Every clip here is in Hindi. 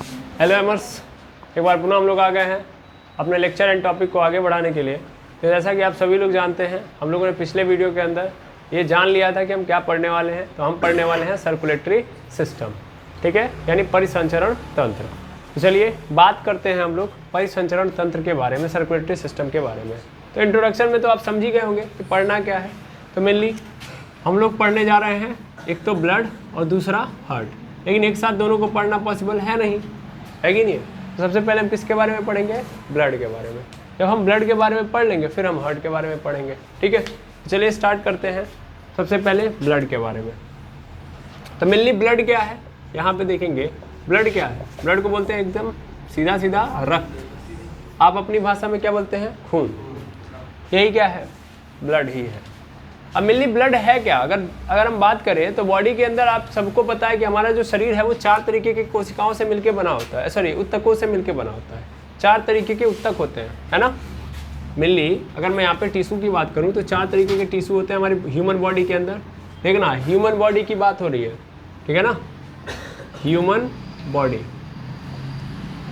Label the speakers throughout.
Speaker 1: हेलो एमर्स, एक बार पुनः हम लोग आ गए हैं अपने लेक्चर एंड टॉपिक को आगे बढ़ाने के लिए। तो जैसा कि आप सभी लोग जानते हैं, हम लोगों ने पिछले वीडियो के अंदर ये जान लिया था कि हम क्या पढ़ने वाले हैं। तो हम पढ़ने वाले हैं सर्कुलेटरी सिस्टम, ठीक है, यानी परिसंचरण तंत्र। तो चलिए बात करते हैं हम लोग परिसंचरण तंत्र के बारे में, सर्कुलेटरी सिस्टम के बारे में। तो इंट्रोडक्शन में तो आप समझ ही गए होंगे कि पढ़ना क्या है। तो मेनली हम लोग पढ़ने जा रहे हैं एक तो ब्लड और दूसरा हार्ट, लेकिन एक साथ दोनों को पढ़ना पॉसिबल है नहीं, है कि नहीं। तो सबसे पहले हम किसके बारे में पढ़ेंगे? ब्लड के बारे में। जब हम ब्लड के बारे में पढ़ लेंगे फिर हम हार्ट के बारे में पढ़ेंगे, ठीक है। तो चलिए स्टार्ट करते हैं सबसे पहले ब्लड के बारे में। तो मेनली ब्लड क्या है, यहाँ पे देखेंगे ब्लड क्या है। ब्लड को बोलते हैं एकदम सीधा सीधा रक्त। आप अपनी भाषा में क्या बोलते हैं? खून। यही क्या है? ब्लड ही है। अब मेनली ब्लड है क्या, अगर हम बात करें तो बॉडी के अंदर आप सबको पता है कि हमारा जो शरीर है वो 4 तरीके के कोशिकाओं से मिलकर बना होता है, सॉरी ऊतकों से मिलकर बना होता है। 4 तरीके के ऊतक होते हैं, है ना। मेनली अगर मैं यहाँ पे टिश्यू की बात करूँ तो 4 तरीके के टिश्यू होते हैं हमारी ह्यूमन बॉडी के अंदर। देखना, ह्यूमन बॉडी की बात हो रही है, ठीक है ना, ह्यूमन बॉडी।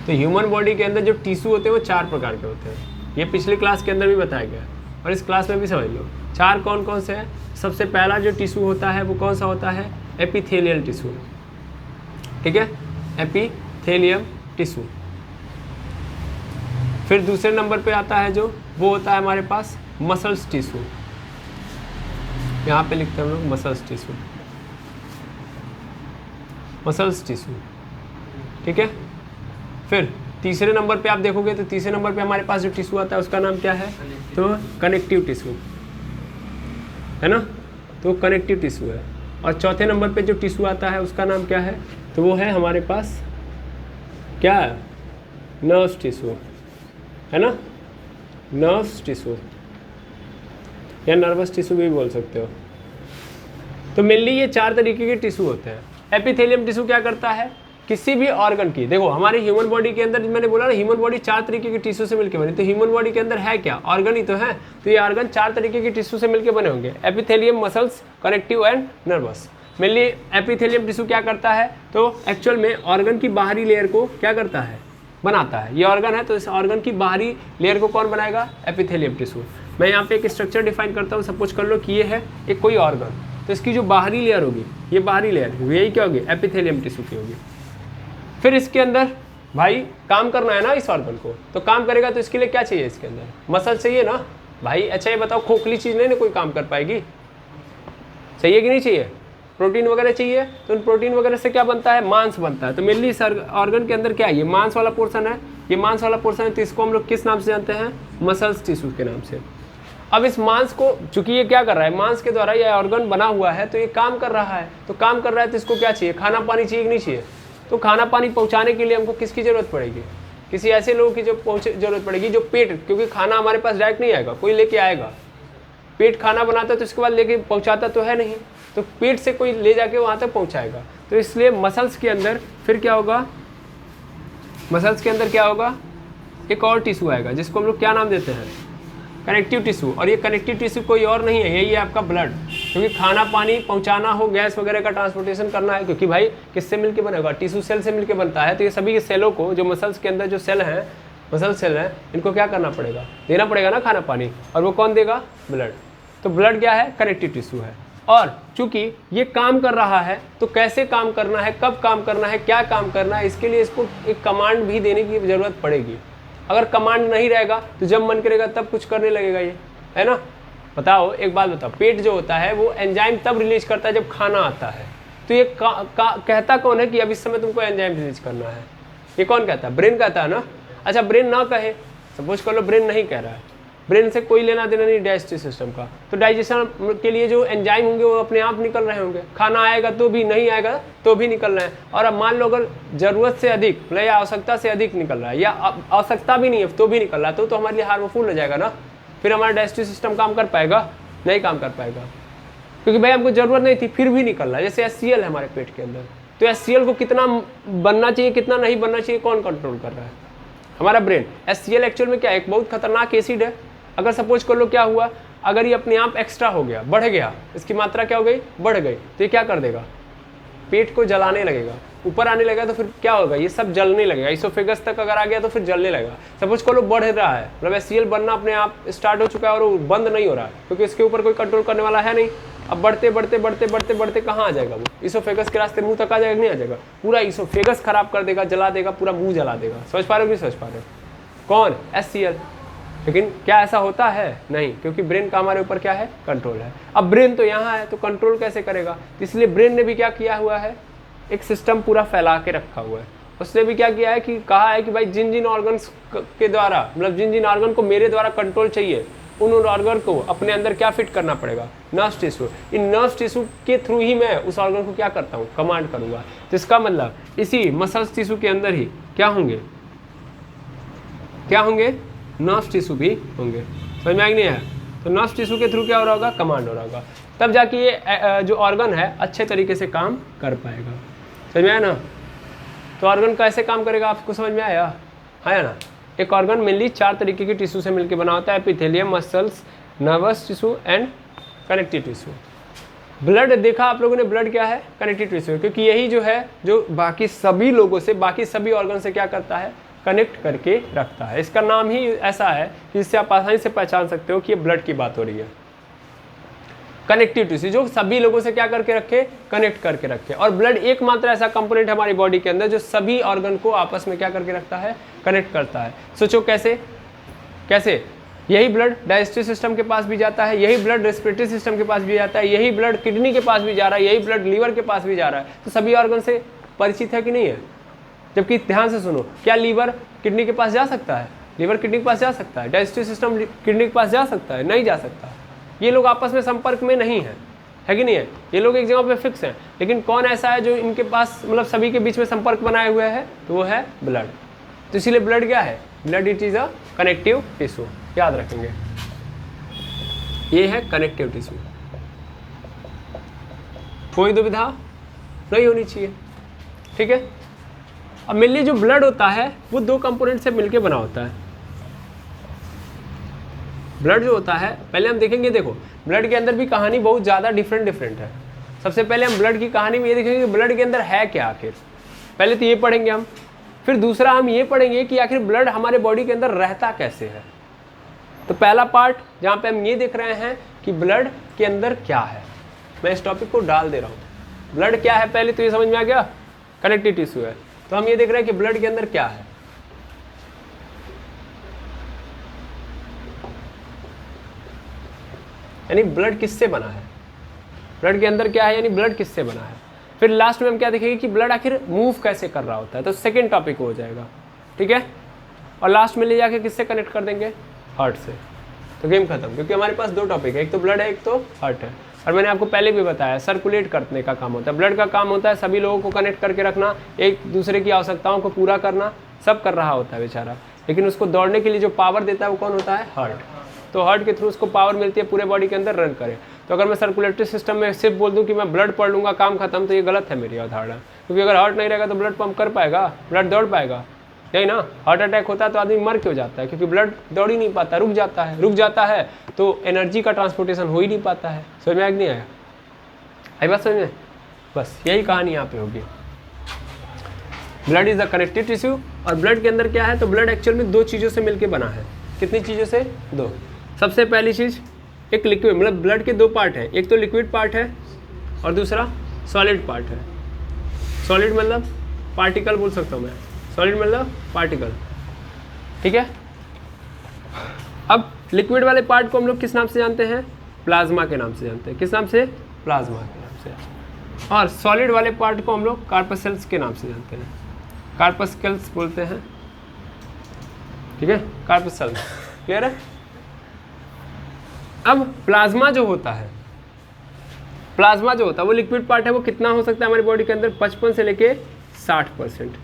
Speaker 1: तो ह्यूमन बॉडी के अंदर जो टिश्यू होते हैं वो 4 प्रकार के होते हैं। ये पिछली क्लास के अंदर भी बताया गया है और इस क्लास में भी समझ लो। 4 कौन कौन से हैं? सबसे पहला जो टिश्यू होता है वो कौन सा होता है? एपिथेलियल टिश्यू, ठीक है, एपिथेलियम टिश्यू। फिर दूसरे नंबर पे आता है जो वो होता है हमारे पास मसल्स टिश्यू। यहाँ पे लिखते हैं हम लोग मसल्स टिश्यू, मसल्स टिश्यू, ठीक है। फिर तीसरे नंबर पे आप देखोगे तो तीसरे नंबर पे हमारे पास जो टिश्यू आता है उसका नाम क्या है? तो कनेक्टिव टिश्यू, है ना, तो कनेक्टिव टिश्यू है। और चौथे नंबर पे जो टिश्यू आता है उसका नाम क्या है? तो वो है हमारे पास क्या है? नर्व्स टिश्यू, है ना, नर्व्स टिश्यू या नर्वस टिश्यू भी बोल सकते हो। तो मेनली ये 4 तरीके के टिश्यू होते हैं। एपिथेलियम टिश्यू क्या करता है? किसी भी ऑर्गन की, देखो हमारी ह्यूमन बॉडी के अंदर मैंने बोला ना, ह्यूमन बॉडी 4 तरीके के टिश्यू से मिलकर बनी। तो ह्यूमन बॉडी के अंदर है क्या? ऑर्गन ही तो है। तो ये ऑर्गन 4 तरीके के टिश्यू से मिलकर बने होंगे, epithelium, muscles, connective and nervous. Mainly epithelium tissue क्या करता है? तो एक्चुअल में ऑर्गन की बाहरी लेयर को क्या करता है? बनाता है। ये ऑर्गन है तो इस ऑर्गन की बाहरी लेयर को कौन बनाएगा? Epithelium tissue. मैं यहाँ पे एक स्ट्रक्चर डिफाइन करता हूँ। सपोज कर लो कि ये है एक कोई ऑर्गन, तो इसकी जो बाहरी लेयर होगी, ये बाहरी लेयर यही क्या होगी? एपिथेलियम टिश्यू की होगी। फिर इसके अंदर भाई काम करना है ना इस ऑर्गन को, तो काम करेगा तो इसके लिए क्या चाहिए? इसके अंदर मसल चाहिए ना भाई। अच्छा ये बताओ, खोखली चीज़ नहीं ना कोई काम कर पाएगी, चाहिए कि नहीं चाहिए? प्रोटीन वगैरह चाहिए। तो उन प्रोटीन वगैरह से क्या बनता है? मांस बनता है। तो मेनली इस ऑर्गन के अंदर क्या है? ये मांस वाला पोर्शन है, ये मांस वाला पोर्शन है। तो इसको हम लोग किस नाम से जानते हैं? मसल्स टिश्यू के नाम से। अब इस मांस को, चूंकि ये क्या कर रहा है, मांस के द्वारा ये ऑर्गन बना हुआ है, तो ये काम कर रहा है। तो काम कर रहा है तो इसको क्या चाहिए? खाना पानी चाहिए कि नहीं चाहिए? तो खाना पानी पहुंचाने के लिए हमको किसकी ज़रूरत पड़ेगी? किसी ऐसे लोगों की जरूरत पड़ेगी जो पेट, क्योंकि खाना हमारे पास डायरेक्ट नहीं आएगा, कोई लेके आएगा। पेट खाना बनाता है तो इसके बाद लेके पहुंचाता तो है नहीं, तो पेट से कोई ले जाके वहाँ तक पहुंचाएगा। तो इसलिए मसल्स के अंदर फिर क्या होगा? मसल्स के अंदर क्या होगा? एक और टिश्यू आएगा जिसको हम लोग क्या नाम देते हैं? Connective tissue. और ये कनेक्टिव टिश्यू कोई और नहीं है, यही है आपका ब्लड। क्योंकि खाना पानी पहुंचाना हो, गैस वगैरह का ट्रांसपोर्टेशन करना है, क्योंकि भाई किससे मिलके बनेगा? टिश्यू सेल से मिलके बनता है। तो ये सभी के सेलों को, जो मसल्स के अंदर जो सेल हैं, मसल सेल हैं, इनको क्या करना पड़ेगा? देना पड़ेगा ना खाना पानी। और वो कौन देगा? ब्लड। तो ब्लड क्या है? कनेक्टिव टिश्यू है। और चूंकि ये काम कर रहा है, तो कैसे काम करना है, कब काम करना है, क्या काम करना है, इसके लिए इसको एक कमांड भी देने की ज़रूरत पड़ेगी। अगर कमांड नहीं रहेगा तो जब मन करेगा तब कुछ करने लगेगा ये, है ना। बताओ, एक बात बताओ, पेट जो होता है वो एंजाइम तब रिलीज करता है जब खाना आता है। तो ये कहता कौन है कि अब इस समय तुमको एंजाइम रिलीज करना है? ये कौन कहता है? ब्रेन कहता है ना। अच्छा, ब्रेन ना कहे, सपोज कर लो ब्रेन नहीं कह रहा है, ब्रेन से कोई लेना देना नहीं डाइजेस्टिव सिस्टम का, तो डाइजेशन के लिए जो एंजाइम होंगे वो अपने आप निकल रहे होंगे। खाना आएगा तो भी, नहीं आएगा तो भी निकल रहे हैं। और अब मान लो अगर ज़रूरत से अधिक या आवश्यकता से अधिक निकल रहा है, या आवश्यकता भी नहीं है तो भी निकल रहा है, तो हमारे लिए हार्मफुल हो जाएगा ना। फिर हमारा डाइजेस्टिव सिस्टम काम कर पाएगा? नहीं काम कर पाएगा, क्योंकि भाई हमको ज़रूरत नहीं थी फिर भी निकल रहा है। जैसे HCl है हमारे पेट के अंदर, तो HCl को कितना बनना चाहिए कितना नहीं बनना चाहिए कौन कंट्रोल कर रहा है? हमारा ब्रेन। HCl एक्चुअल में क्या है? एक बहुत खतरनाक एसिड है। अगर सपोज कर लो क्या हुआ, अगर ये अपने आप एक्स्ट्रा हो गया, बढ़ गया, इसकी मात्रा क्या हो गई? बढ़ गई, तो ये क्या कर देगा? पेट को जलाने लगेगा। ऊपर आने लगा तो फिर क्या होगा, ये सब जलने लगेगा। इसोफेगस तक अगर आ गया तो फिर जलने लगेगा। सपोज को लोग बढ़ रहा है, मतलब HCl बनना अपने आप स्टार्ट हो चुका है और वो बंद नहीं हो रहा है, क्योंकि इसके ऊपर कोई कंट्रोल करने वाला है नहीं। अब बढ़ते बढ़ते बढ़ते बढ़ते बढ़ते कहाँ आ जाएगा वो, इसोफेगस के रास्ते मुंह तक आ जाएगा, नहीं आ जाएगा, पूरा इसोफेगस खराब कर देगा, जला देगा, पूरा मुंह जला देगा। समझ पा रहे हो नहीं समझ पा रहे हो? कौन? HCl। लेकिन क्या ऐसा होता है? नहीं, क्योंकि ब्रेन का हमारे ऊपर क्या है, कंट्रोल है। अब ब्रेन तो यहाँ है तो कंट्रोल कैसे करेगा, इसलिए ब्रेन ने भी क्या किया हुआ है, एक सिस्टम पूरा फैला के रखा हुआ है। उसने भी क्या किया है कि कहा है कि भाई जिन जिन ऑर्गन्स के द्वारा, मतलब जिन जिन ऑर्गन को मेरे द्वारा कंट्रोल चाहिए, उन ऑर्गन को अपने अंदर क्या फिट करना पड़ेगा, नर्व टिश्यू। इन नर्व टिश्यू के थ्रू ही मैं उस ऑर्गन को क्या करता हूँ, कमांड करूँगा। तो इसका मतलब इसी मसल्स टिश्यू के अंदर ही क्या होंगे, क्या होंगे, नर्व टिश्यू भी होंगे। समझ में आ नहीं आया? तो नर्व टिश्यू के थ्रू क्या हो रहा होगा, कमांड हो रहा होगा, तब जाके ये जो ऑर्गन है अच्छे तरीके से काम कर पाएगा। समझ में आया ना? तो ऑर्गन कैसे काम करेगा आपको समझ में आया? है ना? एक ऑर्गन मेनली 4 तरीके की टिश्यू से मिलकर बना होता है, epithelium, muscles, nervous tissue and connective tissue. Blood देखा आप लोगों ने, ब्लड क्या है, कनेक्टिव टिश्यू, क्योंकि यही जो है जो बाकी सभी लोगों से, बाकी सभी ऑर्गन से क्या करता है, कनेक्ट करके रखता है। इसका नाम ही ऐसा है कि इससे आप आसानी से पहचान सकते हो कि ये ब्लड की बात हो रही है। कनेक्टिव टिश्यू जो सभी लोगों से क्या करके रखे, कनेक्ट करके रखे। और ब्लड एकमात्र ऐसा कंपोनेंट है हमारी बॉडी के अंदर जो सभी ऑर्गन को आपस में क्या करके रखता है, कनेक्ट करता है। सोचो कैसे, कैसे? यही ब्लड डाइजेस्टिव सिस्टम के पास भी जाता है, यही ब्लड रेस्पिरेटरी सिस्टम के पास भी जाता है, यही ब्लड किडनी के पास भी जा रहा है, यही ब्लड लीवर के पास भी जा रहा है। तो सभी ऑर्गन से परिचित है कि नहीं है? जबकि ध्यान से सुनो, क्या लीवर किडनी के पास जा सकता है? लीवर किडनी के पास जा सकता है? डाइजेस्टिव सिस्टम किडनी के पास जा सकता है? नहीं जा सकता। ये लोग आपस में संपर्क में नहीं है कि नहीं है? ये लोग एक जगह पे फिक्स हैं। लेकिन कौन ऐसा है जो इनके पास, मतलब सभी के बीच में संपर्क बनाए हुए है? तो वो है ब्लड। तो इसीलिए ब्लड क्या है, blood it is a connective tissue. याद रखेंगे, ये है कनेक्टिव टिश्यू। कोई दुविधा नहीं होनी चाहिए, ठीक है? अब मेनली जो ब्लड होता है वो 2 कंपोनेंट से मिलके बना होता है। ब्लड जो होता है, पहले हम देखेंगे, देखो ब्लड के अंदर भी कहानी बहुत ज़्यादा डिफरेंट है। सबसे पहले हम ब्लड की कहानी में ये देखेंगे कि ब्लड के अंदर है क्या आखिर। पहले तो ये पढ़ेंगे हम, फिर दूसरा हम ये पढ़ेंगे कि आखिर ब्लड हमारे बॉडी के अंदर रहता कैसे है। तो पहला पार्ट जहाँ पे हम ये देख रहे हैं कि ब्लड के अंदर क्या है, मैं इस टॉपिक को डाल दे रहा हूँ। ब्लड क्या है पहले तो ये समझ में आ गया, कनेक्टिव टिश्यू है। तो हम ये देख रहे हैं कि ब्लड के अंदर क्या है। यानी ब्लड किससे बना है, ब्लड के अंदर क्या है, यानी ब्लड किससे बना है। फिर लास्ट में हम क्या देखेंगे कि ब्लड आखिर मूव कैसे कर रहा होता है। तो सेकंड टॉपिक हो जाएगा, ठीक है? और लास्ट में ले जाके किससे कनेक्ट कर देंगे, हार्ट से। तो गेम खत्म, क्योंकि हमारे पास 2 टॉपिक है, एक तो ब्लड है, एक तो हार्ट है। और मैंने आपको पहले भी बताया, सर्कुलेट करने का काम होता है। ब्लड का काम होता है सभी लोगों को कनेक्ट करके रखना, एक दूसरे की आवश्यकताओं को पूरा करना, सब कर रहा होता है बेचारा। लेकिन उसको दौड़ने के लिए जो पावर देता है वो कौन होता है, हार्ट। तो हार्ट के थ्रू उसको पावर मिलती है पूरे बॉडी के अंदर रन करे। तो अगर मैं सर्कुलेटरी सिस्टम में सिर्फ बोल दूं कि मैं ब्लड पढ़ लूँगा काम खत्म, तो ये गलत है मेरी अवधारणा। क्योंकि अगर हार्ट नहीं रहेगा तो ब्लड पंप कर पाएगा, ब्लड दौड़ पाएगा, यही ना। हार्ट अटैक होता है तो आदमी मर क्यों जाता है, क्योंकि ब्लड दौड़ ही नहीं पाता, रुक जाता है तो एनर्जी का ट्रांसपोर्टेशन हो ही नहीं पाता है। समझ में आया नहीं आया? आई बात समझ में? बस यही कहानी यहाँ पे होगी। Blood is the connective tissue. और ब्लड के अंदर क्या है, तो ब्लड एक्चुअल में 2 चीज़ों से मिलकर बना है। कितनी चीज़ों से? 2। सबसे पहली चीज़ एक लिक्विड, मतलब ब्लड के 2 पार्ट हैं, एक तो लिक्विड पार्ट है और दूसरा सॉलिड पार्ट है। सॉलिड मतलब पार्टिकल बोल सकता हूँ मैं, सॉलिड मतलब पार्टिकल, ठीक है? अब लिक्विड वाले पार्ट को हम लोग किस नाम से जानते हैं, प्लाज्मा के नाम से जानते हैं। किस नाम से? प्लाज्मा के नाम से। और सॉलिड वाले पार्ट को हम लोग कार्पसेल्स के नाम से जानते हैं, कार्पस्कल्स बोलते हैं, ठीक है? कार्पसेल्स, क्लियर है? अब प्लाज्मा जो होता है, प्लाज्मा जो होता है वो लिक्विड पार्ट है। वो कितना हो सकता है हमारी बॉडी के अंदर, 55 से लेके 60%,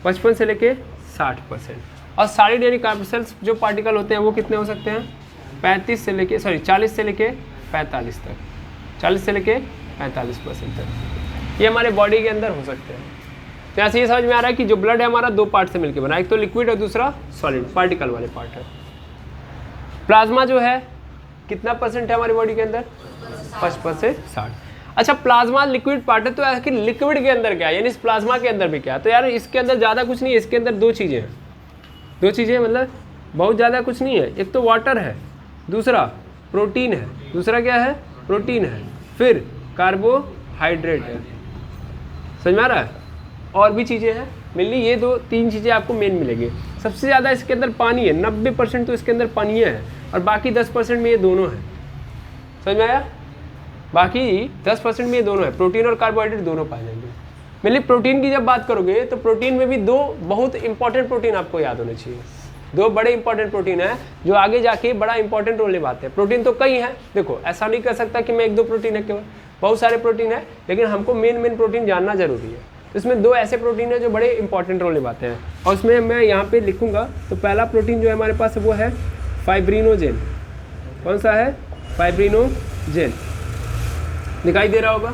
Speaker 1: 55 से लेके 60%। और सॉलिड यानी कार्पसेल्स जो पार्टिकल होते हैं वो कितने हो सकते हैं, 40 से लेके 45% तक, 40 से लेके 45% तक ये हमारे बॉडी के अंदर हो सकते हैं। तो यहाँ से ये समझ में आ रहा है कि जो ब्लड है हमारा 2 पार्ट से मिलकर बना है, एक तो लिक्विड और दूसरा सॉलिड पार्टिकल वाले पार्ट है। प्लाज्मा जो है कितना % है हमारी बॉडी के अंदर, 55 से 60। अच्छा प्लाज्मा लिक्विड पार्ट है, तो आखिर लिक्विड के अंदर क्या है, यानी इस प्लाज्मा के अंदर भी क्या है? तो यार इसके अंदर ज़्यादा कुछ नहीं है, इसके अंदर दो चीज़ें हैं, दो चीज़ें मतलब बहुत ज़्यादा कुछ नहीं है। एक तो वाटर है, दूसरा प्रोटीन है, दूसरा क्या है? प्रोटीन है, फिर कार्बोहाइड्रेट है। समझ में आ रहा है? और भी चीज़ें हैं मिलनी, ये दो तीन चीज़ें आपको मेन मिलेंगी। सबसे ज़्यादा इसके अंदर पानी है, 90% तो इसके अंदर पानी है, और बाकी 10% में ये दोनों है। समझ में आया? बाकी 10% में ये दोनों है, प्रोटीन और कार्बोहाइड्रेट दोनों पाए जाएंगे। मतलब प्रोटीन की जब बात करोगे तो प्रोटीन में भी दो बहुत इंपॉर्टेंट प्रोटीन आपको याद होने चाहिए। दो बड़े इंपॉर्टेंट प्रोटीन है जो आगे जाके बड़ा इंपॉर्टेंट रोल निभाते हैं। प्रोटीन तो कई हैं, देखो ऐसा नहीं कर सकता कि मैं एक दो प्रोटीन है, केवल बहुत सारे प्रोटीन है, लेकिन हमको मेन प्रोटीन जानना जरूरी है। इसमें दो ऐसे प्रोटीन है जो बड़े इंपॉर्टेंट रोल निभाते हैं, और उसमें मैं यहाँ पे लिखूंगा। तो पहला प्रोटीन जो है हमारे पास वो है फाइब्रिनोजेन। कौन सा है? फाइब्रिनोजेन, दिखाई दे रहा होगा,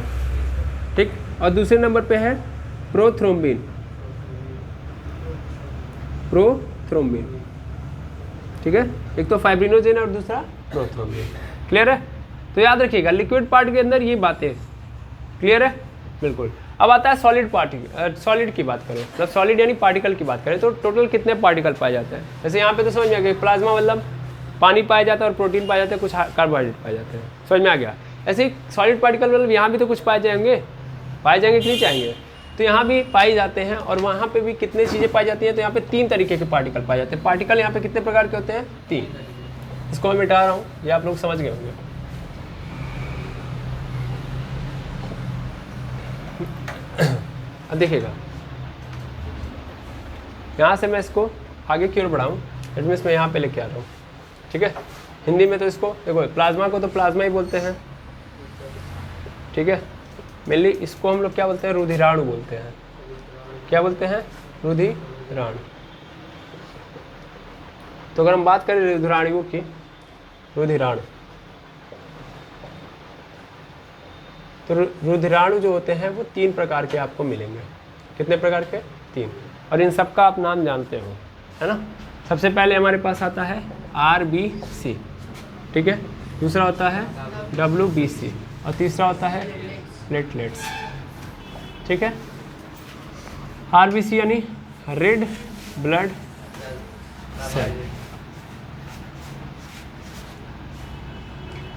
Speaker 1: ठीक। और दूसरे नंबर पे है प्रोथ्रोम्बिन, प्रोथ्रोम्बिन, ठीक है। एक तो फाइब्रिनोजेन और दूसरा प्रोथ्रोम्बिन। क्लियर है? तो याद रखिएगा लिक्विड पार्ट के अंदर ये बातें क्लियर है, बिल्कुल। अब आता है सॉलिड पार्ट, सॉलिड की बात करें, मतलब सॉलिड यानी पार्टिकल की बात करें, तो टोटल कितने पार्टिकल पाए जाते हैं? जैसे यहाँ पे तो समझ में आ गया, प्लाज्मा मतलब पानी पाया जाता है और प्रोटीन पाया जाता है, कुछ कार्बोहाइड्रेट पाए जाते हैं, समझ में आ गया। ऐसे ही सॉलिड पार्टिकल मतलब यहाँ भी तो कुछ पाए जाएंगे कि नहीं चाहेंगे? तो यहाँ भी पाए जाते हैं, और वहाँ पे भी कितने चीज़ें पाई जाती हैं? तो यहाँ पे 3 तरीके के पार्टिकल पाए जाते हैं। पार्टिकल यहाँ पे कितने प्रकार के होते हैं? 3। इसको मैं मिटा रहा हूँ, ये आप लोग समझ गए होंगे। अब देखिएगा, यहाँ से मैं इसको आगे की ओर बढ़ाऊँ, इट मीन्स मैं यहाँ पे लेके आ रहा हूँ, ठीक है। हिंदी में तो इसको देखो, प्लाज्मा को तो प्लाज्मा ही बोलते हैं, ठीक है। मेनली इसको हम लोग क्या बोलते हैं? रुधिराणु बोलते हैं। क्या बोलते हैं? रुधिराणु। तो अगर हम बात करें रुधिराणुओं की, रुधिराणु, तो रुधिराणु जो होते हैं वो 3 प्रकार के आपको मिलेंगे। कितने प्रकार के? 3। और इन सब का आप नाम जानते हो, है ना। सबसे पहले हमारे पास आता है RBC, ठीक है। दूसरा होता है WBC, और तीसरा होता है प्लेटलेट्स, ठीक है। RBC यानी रेड ब्लड सेल,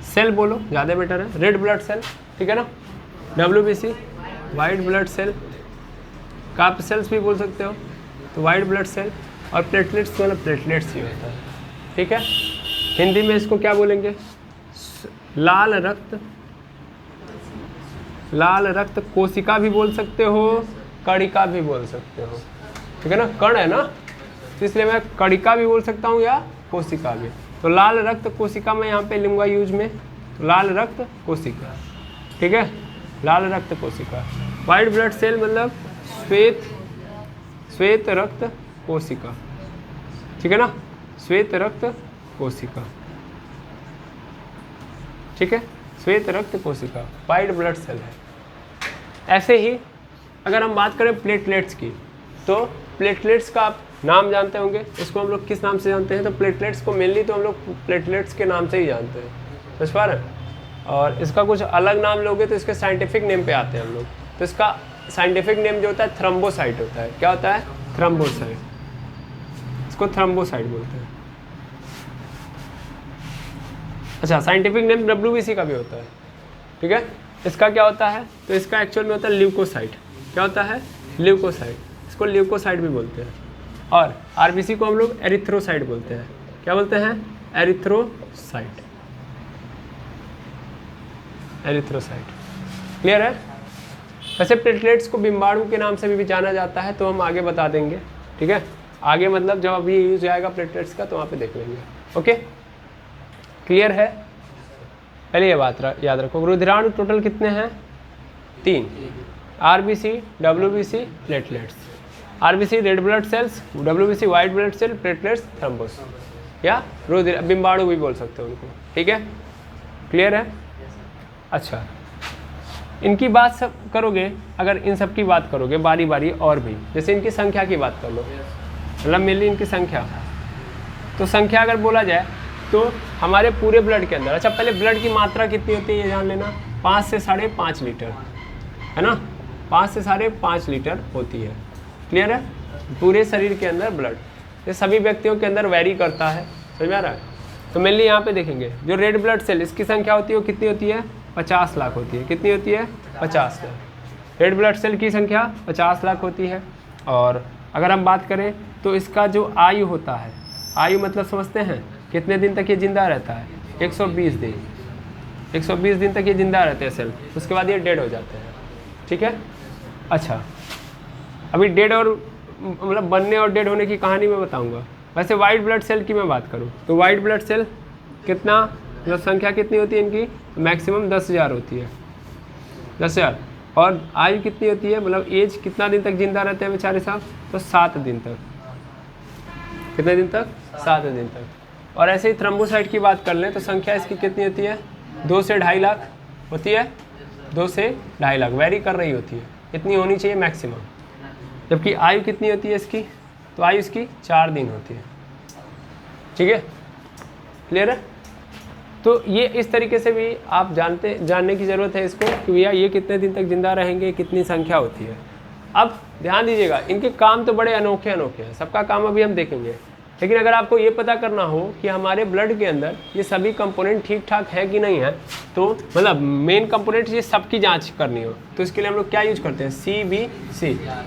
Speaker 1: सेल बोलो ज़्यादा बेटर है, रेड ब्लड सेल, ठीक है ना। WBC white blood cell, corpuscles भी बोल सकते हो, तो वाइट ब्लड सेल। और प्लेटलेट्स मतलब प्लेटलेट्स ही होता है, ठीक है। हिंदी में इसको क्या बोलेंगे? लाल रक्त कोशिका भी बोल सकते हो, कणिका भी बोल सकते हो, ठीक है ना। कण है ना, तो इसलिए मैं कणिका भी बोल सकता हूँ या कोशिका भी। तो लाल रक्त कोशिका मैं यहाँ पे लूँगा यूज में, तो लाल रक्त कोशिका, ठीक है, लाल रक्त कोशिका। वाइट ब्लड सेल मतलब श्वेत रक्त कोशिका, ठीक है ना, श्वेत रक्त कोशिका, ठीक है, श्वेत रक्त कोशिका वाइट ब्लड सेल है। ऐसे ही अगर हम बात करें प्लेटलेट्स की, तो प्लेटलेट्स का आप नाम जानते होंगे। इसको हम लोग किस नाम से जानते हैं? तो प्लेटलेट्स को मेनली तो हम लोग प्लेटलेट्स के नाम से ही जानते हैं, समझ पा रहे हैं। और इसका कुछ अलग नाम लोगे तो इसके साइंटिफिक नेम पे आते हैं हम लोग। तो इसका साइंटिफिक नेम जो होता है थ्रोम्बोसाइट होता है। क्या होता है? थ्रोम्बोसाइट, इसको थ्रोम्बोसाइट बोलते हैं। अच्छा, साइंटिफिक नेम WBC का भी होता है, ठीक है। इसका क्या होता है? तो इसका एक्चुअल में होता है ल्यूकोसाइट। क्या होता है? ल्यूकोसाइट, इसको ल्यूकोसाइट भी बोलते हैं। और RBC को हम लोग एरिथ्रोसाइट बोलते हैं। क्या बोलते हैं? Erythrocyte, erythrocyte. क्लियर है? वैसे प्लेटलेट्स को बिम्बाणु के नाम से भी जाना जाता है, तो हम आगे बता देंगे, ठीक है। आगे मतलब जब अभी यूज आएगा प्लेटलेट्स का तो वहाँ पे देख लेंगे। ओके, क्लियर है? पहले ये बात याद रखो, रुधिराणु टोटल कितने हैं? 3, RBC, WBC, platelets. RBC red blood cells, WBC white blood cell, platelets थ्रोम्बोस, या रुधिर बिम्बाणु भी बोल सकते हो उनको, ठीक है। क्लियर है? अच्छा, इनकी बात सब करोगे, अगर इन सब की बात करोगे बारी बारी, और भी जैसे इनकी संख्या की बात कर लो, मतलब मेनली इनकी संख्या। तो संख्या अगर बोला जाए तो हमारे पूरे ब्लड के अंदर, अच्छा पहले ब्लड की मात्रा कितनी होती है ये जान लेना। 5 से 5.5 लीटर, है ना, 5 से 5.5 लीटर होती है। क्लियर है? पूरे शरीर के अंदर ब्लड, ये सभी व्यक्तियों के अंदर वेरी करता है, समझ में आ रहा है? तो मेनली यहाँ पे देखेंगे जो रेड ब्लड सेल, इसकी संख्या होती है वो कितनी होती है? 50 लाख होती है। कितनी होती है? 50 लाख। रेड ब्लड सेल की संख्या 50 लाख होती है। और अगर हम बात करें तो इसका जो आयु होता है, आयु मतलब समझते हैं कितने दिन तक ये जिंदा रहता है? 120 दिन। 120 दिन तक ये जिंदा रहते हैं सेल, उसके बाद ये डेड हो जाते हैं। ठीक है? अच्छा, अभी डेड और मतलब बनने और डेड होने की कहानी मैं बताऊंगा। वैसे वाइट ब्लड सेल की मैं बात करूं तो वाइट ब्लड सेल कितना, मतलब संख्या कितनी होती है इनकी? मैक्सिमम 10,000 होती है, 10,000। और आयु कितनी होती है, मतलब एज कितना दिन तक जिंदा रहते हैं बेचारे साहब? तो 7 दिन तक। कितने दिन तक? 7 दिन तक। और ऐसे ही थ्रोम्बोसाइट की बात कर लें तो संख्या इसकी कितनी होती है? 2 से 2.5 लाख होती है। 2 से 2.5 लाख वेरी कर रही होती है, इतनी होनी चाहिए मैक्सिमम। जबकि आयु कितनी होती है इसकी? तो आयु इसकी 4 दिन होती है। ठीक है? क्लियर है? तो ये इस तरीके से भी आप जानने की ज़रूरत है इसको कि भैया ये कितने दिन तक जिंदा रहेंगे, कितनी संख्या होती है। अब ध्यान दीजिएगा, इनके काम तो बड़े अनोखे अनोखे हैं, सबका काम अभी हम देखेंगे। लेकिन अगर आपको ये पता करना हो कि हमारे ब्लड के अंदर ये सभी कंपोनेंट ठीक ठाक है कि नहीं है, तो मतलब मेन कंपोनेंट ये सबकी जांच करनी हो, तो इसके लिए हम लोग क्या यूज करते हैं?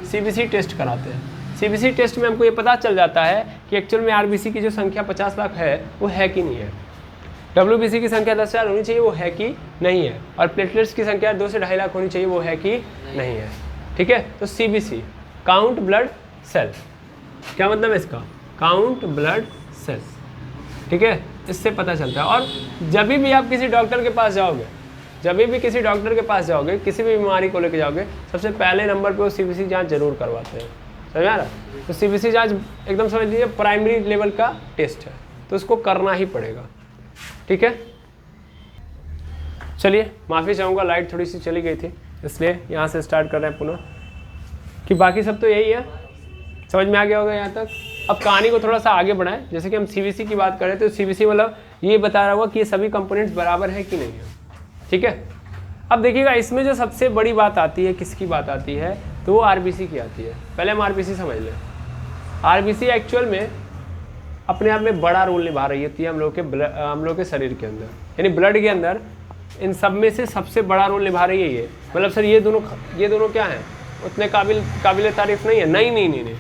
Speaker 1: CBC टेस्ट कराते हैं। CBC टेस्ट में हमको ये पता चल जाता है कि एक्चुअल में RBC की जो संख्या 50 लाख है वो है कि नहीं है, WBC की संख्या 10,000 होनी चाहिए, वो है कि नहीं है, और प्लेटलेट्स की संख्या 2 से 2.5 लाख होनी चाहिए, वो है कि नहीं है। ठीक है? तो CBC काउंट ब्लड सेल, क्या मतलब है इसका? Count blood cells. ठीक है? इससे पता चलता है। और जब भी आप किसी डॉक्टर के पास जाओगे, किसी भी बीमारी को लेकर जाओगे, सबसे पहले नंबर पे वो CBC जांच जरूर करवाते हैं, समझ आ रहा? तो CBC जांच एकदम समझ लीजिए प्राइमरी लेवल का टेस्ट है, तो उसको करना ही पड़ेगा। ठीक है? चलिए, माफ़ी चाहूँगा, लाइट थोड़ी सी चली गई थी, इसलिए यहाँ से स्टार्ट कर रहे हैं पुनः। कि बाकी सब तो यही है, समझ में आ गया होगा यहाँ तक। अब कहानी को थोड़ा सा आगे बढ़ाएं। जैसे कि हम CBC की बात करें तो CBC मतलब ये बता रहा होगा कि ये सभी कंपोनेंट्स बराबर है कि नहीं है। ठीक है? अब देखिएगा, इसमें जो सबसे बड़ी बात आती है, किसकी बात आती है? तो वो RBC की आती है। पहले हम RBC समझ लें। RBC एक्चुअल में अपने आप में बड़ा रोल निभा रही होती है हम लोग के शरीर के अंदर, यानी ब्लड के अंदर इन सब में से सबसे बड़ा रोल निभा रही है ये। मतलब सर ये दोनों क्या हैं? उतने काबिल तारीफ नहीं है? नहीं।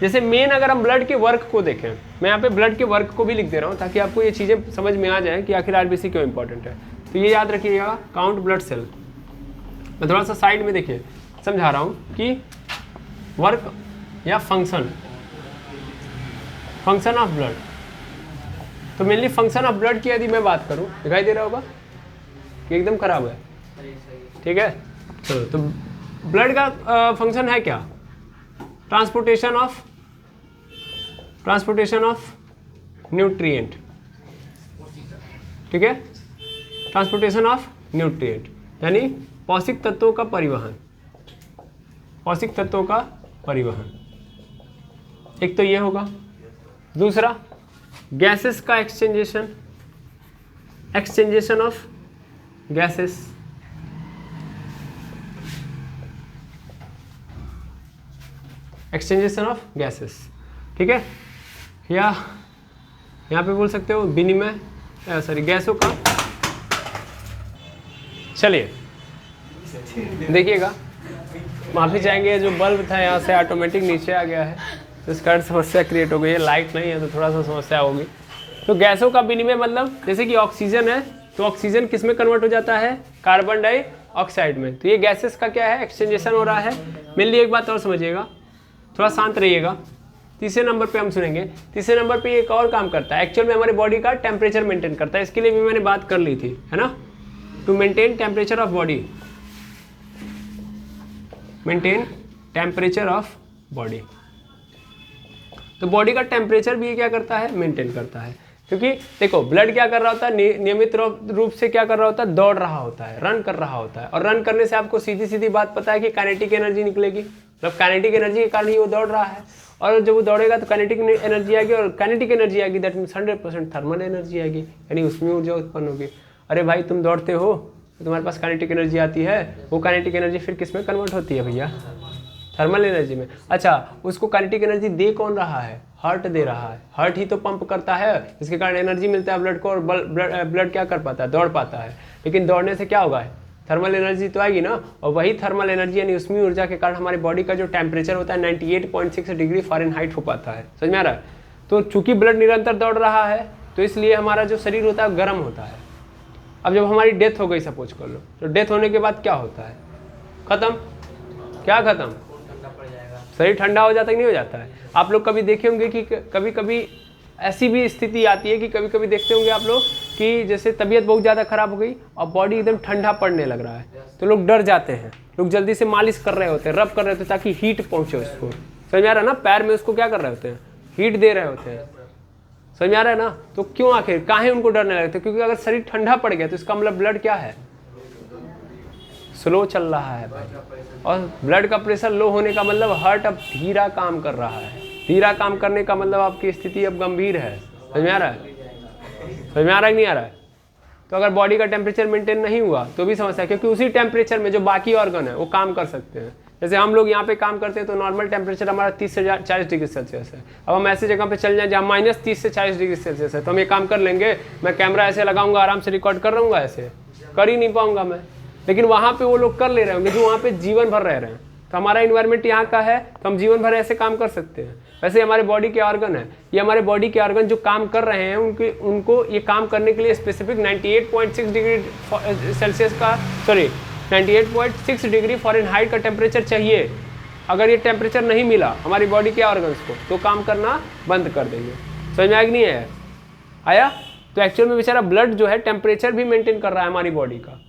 Speaker 1: जैसे मेन अगर हम ब्लड के वर्क को देखें, मैं यहाँ पे ब्लड के वर्क को भी लिख दे रहा हूँ ताकि आपको ये चीज़ें समझ में आ जाए कि आखिर RBC क्यों इंपॉर्टेंट है। तो ये याद रखिएगा, काउंट ब्लड सेल। मैं थोड़ा सा साइड में देखिए समझा रहा हूँ कि वर्क या फंक्शन ऑफ ब्लड। तो मेनली फंक्शन ऑफ ब्लड की यदि मैं बात करूँ, दिखाई दे रहा होगा कि एकदम खराब है? ठीक है? चलो, तो ब्लड का फंक्शन है क्या? Transportation of nutrient. ठीक है? ट्रांसपोर्टेशन ऑफ न्यूट्रिएंट यानी पौष्टिक तत्वों का परिवहन। एक तो ये होगा। दूसरा, गैसेस का एक्सचेंजेशन ऑफ गैसेस। ठीक है? या यहाँ पे बोल सकते हो विनिमय, गैसों का। चलिए देखिएगा, माफ़ी चाहेंगे, जो बल्ब था यहाँ से ऑटोमेटिक नीचे आ गया है, तो इस कारण समस्या क्रिएट हो गई है। लाइट नहीं है तो थोड़ा सा समस्या होगी। तो गैसों का विनिमय मतलब जैसे कि ऑक्सीजन है, तो ऑक्सीजन किस में कन्वर्ट हो जाता है? कार्बन डाइऑक्साइड में। तो ये गैसेस का क्या है? एक्सचेंजेशन हो रहा है। मेनली एक बात और समझिएगा, थोड़ा शांत रहिएगा। तीसरे नंबर पे हम सुनेंगे। तीसरे नंबर पे एक और काम करता है, एक्चुअल में हमारे बॉडी का टेम्परेचर मेंटेन करता है। इसके लिए भी मैंने बात कर ली थी, है ना? To maintain temperature of body, तो बॉडी का टेम्परेचर भी क्या करता है? मेंटेन करता है। क्योंकि देखो, ब्लड क्या कर रहा होता है? नियमित रूप से क्या कर रहा होता है? दौड़ रहा होता है, रन कर रहा होता है। और रन करने से आपको सीधी सीधी बात पता है कि काइनेटिक एनर्जी निकलेगी, मतलब काइनेटिक एनर्जी के कारण ही वो दौड़ रहा है। और जब वो दौड़ेगा तो काइनेटिक एनर्जी आएगी, और काइनेटिक एनर्जी आएगी दैट मीन्स 100% थर्मल एनर्जी आएगी, यानी उसमें ऊर्जा उत्पन्न होगी। अरे भाई, तुम दौड़ते हो तो तुम्हारे पास काइनेटिक एनर्जी आती है। वो काइनेटिक एनर्जी फिर किस में कन्वर्ट होती है भैया? थर्मल एनर्जी में। अच्छा, उसको काइनेटिक एनर्जी दे कौन रहा है? हार्ट दे रहा है। हार्ट ही तो पंप करता है, इसके कारण एनर्जी मिलता है ब्लड को, और ब्लड क्या कर पाता है? दौड़ पाता है। लेकिन दौड़ने से क्या होगा? थर्मल एनर्जी तो आएगी ना, और वही थर्मल एनर्जी यानी उसमें ऊर्जा के कारण हमारे बॉडी का जो टेम्परेचर होता है 98.6 डिग्री फ़ारेनहाइट हो पाता है। समझ में आ रहा है? तो चूंकि ब्लड निरंतर दौड़ रहा है तो इसलिए हमारा जो शरीर होता है गर्म होता है। अब जब हमारी डेथ हो गई सपोज कर लो, तो डेथ होने के बाद क्या होता है? खत्म। क्या खत्म? शरीर ठंडा हो जाता है कि नहीं हो जाता है? आप लोग कभी देखे होंगे कि कभी कभी ऐसी भी स्थिति आती है कि कभी कभी देखते होंगे आप लोग कि जैसे तबीयत बहुत ज़्यादा खराब हो गई और बॉडी एकदम ठंडा पड़ने लग रहा है, तो लोग डर जाते हैं, लोग जल्दी से मालिश कर रहे होते हैं, रब कर रहे होते हैं ताकि हीट पहुँचे उसको। समझ में आ रहा है ना? पैर में उसको क्या कर रहे होते हैं? हीट दे रहे होते हैं। समझ में आ रहा है ना? तो क्यों आखिर काहे उनको डरने लगते हैं? क्योंकि अगर शरीर ठंडा पड़ गया तो इसका मतलब ब्लड क्या है? स्लो चल रहा है भाई। और ब्लड का प्रेशर लो होने का मतलब हार्ट अब धीरा काम कर रहा है। धीरा काम करने का मतलब आपकी स्थिति अब गंभीर है। समझ में आ रहा है? समझ में आ रहा है कि नहीं आ रहा है? तो अगर बॉडी का टेम्परेचर मेंटेन नहीं हुआ तो भी समस्या है, क्योंकि उसी टेम्परेचर में जो बाकी ऑर्गन है वो काम कर सकते हैं। जैसे हम लोग यहाँ पे काम करते हैं तो नॉर्मल टेम्परेचर हमारा 30 से 40 डिग्री सेल्सियस है। अब हम ऐसी जगह पे चल जाएं जहाँ -30 से 40 डिग्री सेल्सियस है, तो हम ये काम कर लेंगे? मैं कैमरा ऐसे लगाऊंगा, आराम से रिकॉर्ड कर रहूँगा, ऐसे कर ही नहीं पाऊंगा मैं। लेकिन वहाँ पे वो लोग कर ले रहे होंगे जो वहाँ पे जीवन भर रह रहे हैं। तो हमारा इन्वायरमेंट यहाँ का है तो हम जीवन भर ऐसे काम कर सकते हैं। वैसे हमारे बॉडी के ऑर्गन है, ये हमारे बॉडी के ऑर्गन जो काम कर रहे हैं उनको ये काम करने के लिए स्पेसिफिक 98.6 डिग्री सेल्सियस का 98.6 डिग्री फ़ारेनहाइट का टेम्परेचर चाहिए। अगर ये टेम्परेचर नहीं मिला हमारी बॉडी के ऑर्गन्स को तो काम करना बंद कर देंगे। समझ में आया कि नहीं है? आया? तो एक्चुअल में बेचारा ब्लड जो है टेम्परेचर भी मेंटेन कर रहा है हमारी बॉडी का।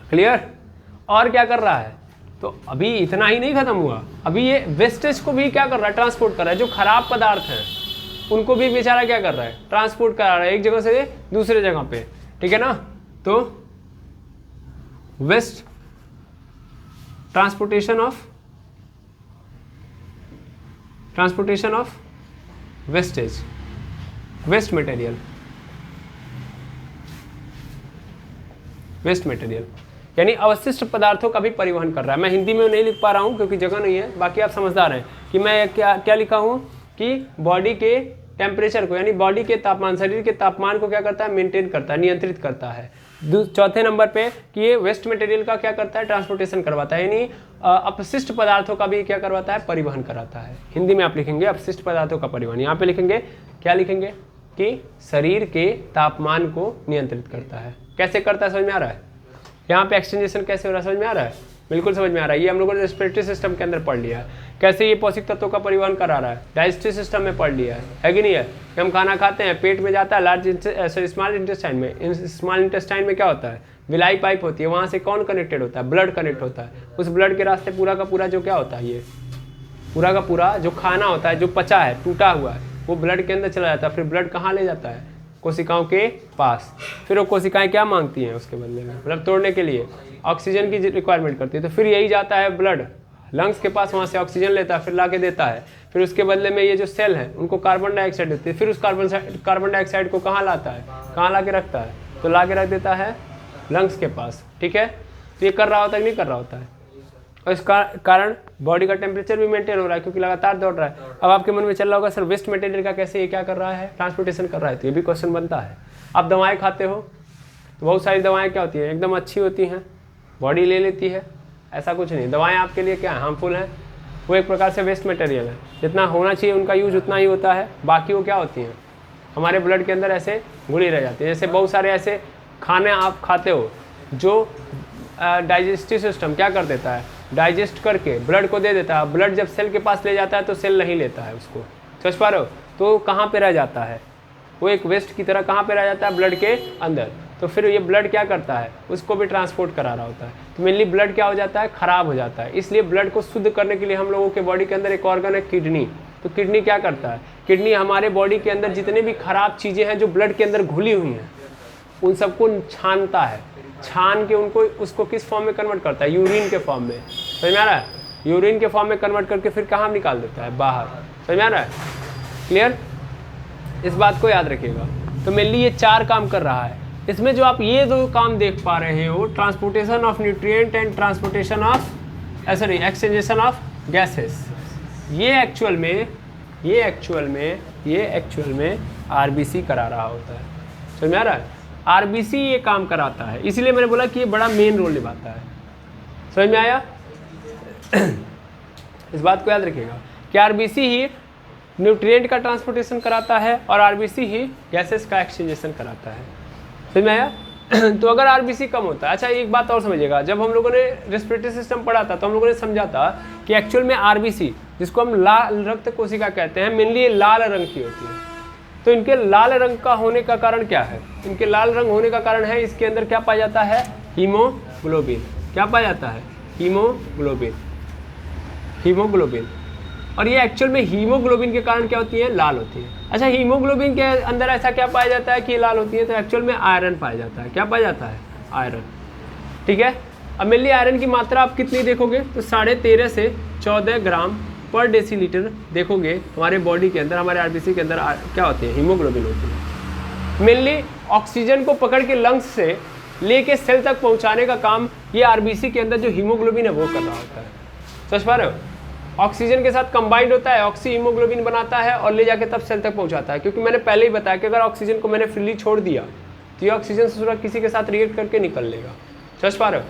Speaker 1: क्लियर? और क्या कर रहा है? तो अभी इतना ही नहीं खत्म हुआ, अभी ये वेस्टेज को भी क्या कर रहा है? ट्रांसपोर्ट कर रहा है। जो खराब पदार्थ हैं उनको भी बेचारा क्या कर रहा है? ट्रांसपोर्ट करा रहा है एक जगह से दूसरे जगह पे। ठीक है ना? तो waste transportation of wastage, waste material यानी अवशिष्ट पदार्थों का भी परिवहन कर रहा है। मैं हिंदी में नहीं लिख पा रहा हूँ क्योंकि जगह नहीं है, बाकी आप समझदार हैं कि मैं क्या लिखा हूँ कि बॉडी के टेम्परेचर को यानी बॉडी के तापमान, शरीर के तापमान को क्या करता है? मेंटेन करता है, नियंत्रित करता है। चौथे नंबर पे कि ये वेस्ट मटेरियल का क्या करता है? ट्रांसपोर्टेशन करवाता है, यानी अपशिष्ट पदार्थों का भी क्या करवाता है? परिवहन कराता है। हिंदी में आप लिखेंगे अपशिष्ट पदार्थों का परिवहन। यहाँ पे लिखेंगे क्या लिखेंगे? कि शरीर के तापमान को नियंत्रित करता है। कैसे करता है? समझ में आ रहा है? यहाँ पे एक्सचेंजेशन कैसे हो रहा है? समझ में आ रहा है? बिल्कुल समझ में आ रहा है। ये हम लोगों ने रेस्पिरेटरी सिस्टम के अंदर पढ़ लिया है, कैसे ये पौष्टिक तत्वों का परिवहन करा रहा है। डाइजेस्टिव सिस्टम में पढ़ लिया है कि नहीं है? हम खाना खाते हैं, पेट में जाता है, स्मॉल इंटेस्टाइन में। स्मॉल इंटेस्टाइन में क्या होता है? विलाई पाइप होती है, वहाँ से कौन कनेक्टेड होता है? ब्लड कनेक्ट होता है। उस ब्लड के रास्ते पूरा का पूरा जो क्या होता है, ये पूरा का पूरा जो खाना होता है, जो पचा है, टूटा हुआ है, वो ब्लड के अंदर चला जाता है। फिर ब्लड कहाँ ले जाता है? कोशिकाओं के पास। फिर वो कोशिकाएं क्या मांगती हैं उसके बदले में? मतलब तोड़ने के लिए ऑक्सीजन की रिक्वायरमेंट करती है, तो फिर यही जाता है ब्लड लंग्स के पास, वहाँ से ऑक्सीजन लेता है, फिर ला के देता है। फिर उसके बदले में ये जो सेल है उनको कार्बन डाइऑक्साइड देती है, फिर उस कार्बन डाइऑक्साइड को कहाँ लाता है? कहाँ ला के रखता है? तो ला के रख देता है लंग्स के पास। ठीक है? तो ये कर रहा होता है कि नहीं कर रहा होता है? और इस कारण बॉडी का टेम्परेचर भी मेंटेन हो रहा है क्योंकि लगातार दौड़ रहा है। अब आपके मन में चल रहा होगा सर वेस्ट मटेरियल का कैसे ये क्या कर रहा है? ट्रांसपोर्टेशन कर रहा है। तो ये भी क्वेश्चन बनता है। आप दवाएं खाते हो तो बहुत सारी दवाएं क्या होती हैं? एकदम अच्छी होती हैं, बॉडी ले लेती है, ऐसा कुछ नहीं। दवाएं आपके लिए क्या हार्मफुल हैं? वो एक प्रकार से वेस्ट मटेरियल है। जितना होना चाहिए उनका यूज उतना ही होता है, बाकी वो क्या होती हैं? हमारे ब्लड के अंदर ऐसे घुली रह जाती है। जैसे बहुत सारे ऐसे खाने आप खाते हो जो डाइजेस्टिव सिस्टम क्या कर देता है? डाइजेस्ट करके ब्लड को दे देता है। ब्लड जब सेल के पास ले जाता है तो सेल नहीं लेता है उसको, समझ पा रहे हो? तो कहाँ पे रह जाता है? वो एक वेस्ट की तरह कहाँ पे रह जाता है? ब्लड के अंदर। तो फिर ये ब्लड क्या करता है? उसको भी ट्रांसपोर्ट करा रहा होता है। तो मेनली ब्लड क्या हो जाता है? खराब हो जाता है। इसलिए ब्लड को शुद्ध करने के लिए हम लोगों के बॉडी के अंदर एक ऑर्गन है किडनी। तो किडनी क्या करता है? किडनी हमारे बॉडी के अंदर जितने भी खराब चीज़ें हैं जो ब्लड के अंदर घुली हुई हैं उन सबको छानता है। छान के उनको उसको किस फॉर्म में कन्वर्ट करता है? यूरिन के फॉर्म में। समझ में आ रहा है? यूरिन के फॉर्म में कन्वर्ट करके फिर कहाँ निकाल देता है? बाहर। समझ में आ रहा है? क्लियर? इस बात को याद रखिएगा। तो मेनली ये 4 काम कर रहा है। इसमें जो आप ये दो काम देख पा रहे हो, transportation of nutrient and transportation of sorry exchangeation of gases, ये एक्चुअल में आरबीसी करा रहा होता है। समझ में आ रहा है? आरबीसी ये काम कराता है, इसीलिए मैंने बोला कि ये बड़ा मेन रोल निभाता है। समझ में आया? इस बात को याद रखिएगा कि आरबीसी ही न्यूट्रिएंट का ट्रांसपोर्टेशन कराता है और आरबीसी ही गैसेस का एक्सचेंजेशन कराता है। समझ में आया? तो अगर आरबीसी कम होता है, अच्छा एक बात और समझिएगा, जब हम लोगों ने रेस्पिरेटरी सिस्टम पढ़ा था तो हम लोगों ने समझा था कि एक्चुअल में आरबीसी, जिसको हम लाल रक्त कोशिका कहते हैं, मेनली ये लाल रंग की होती है। तो इनके लाल रंग का होने का कारण क्या है? इनके लाल रंग होने का कारण है इसके अंदर क्या पाया जाता है? हीमोग्लोबिन। क्या पाया जाता है? हीमोग्लोबिन। और ये एक्चुअल में हीमोग्लोबिन के कारण क्या होती है? लाल होती है। अच्छा, हीमोग्लोबिन के अंदर ऐसा क्या पाया जाता है कि ये लाल होती है? तो एक्चुअल में आयरन पाया जाता है। क्या पाया जाता है? आयरन। ठीक है। अब मेनली आयरन की मात्रा आप कितनी देखोगे? तो 13.5 से 14 ग्राम पर डेसीलीटर देखोगे हमारे बॉडी के अंदर, हमारे आरबीसी के अंदर क्या होती है? हीमोग्लोबिन होती है। मेनली ऑक्सीजन को पकड़ के लंग्स से लेके सेल तक पहुंचाने का काम ये आरबीसी के अंदर जो हीमोग्लोबिन है वो कर रहा होता है। समझ पा रहे हो? ऑक्सीजन के साथ कंबाइंड होता है, ऑक्सी हीमोग्लोबिन बनाता है और ले जाके तब सेल तक पहुंचाता है। क्योंकि मैंने पहले ही बताया कि अगर ऑक्सीजन को मैंने फ्रीली छोड़ दिया तो ये ऑक्सीजन से किसी के साथ रिएक्ट करके निकल लेगा। समझ पा रहे हो?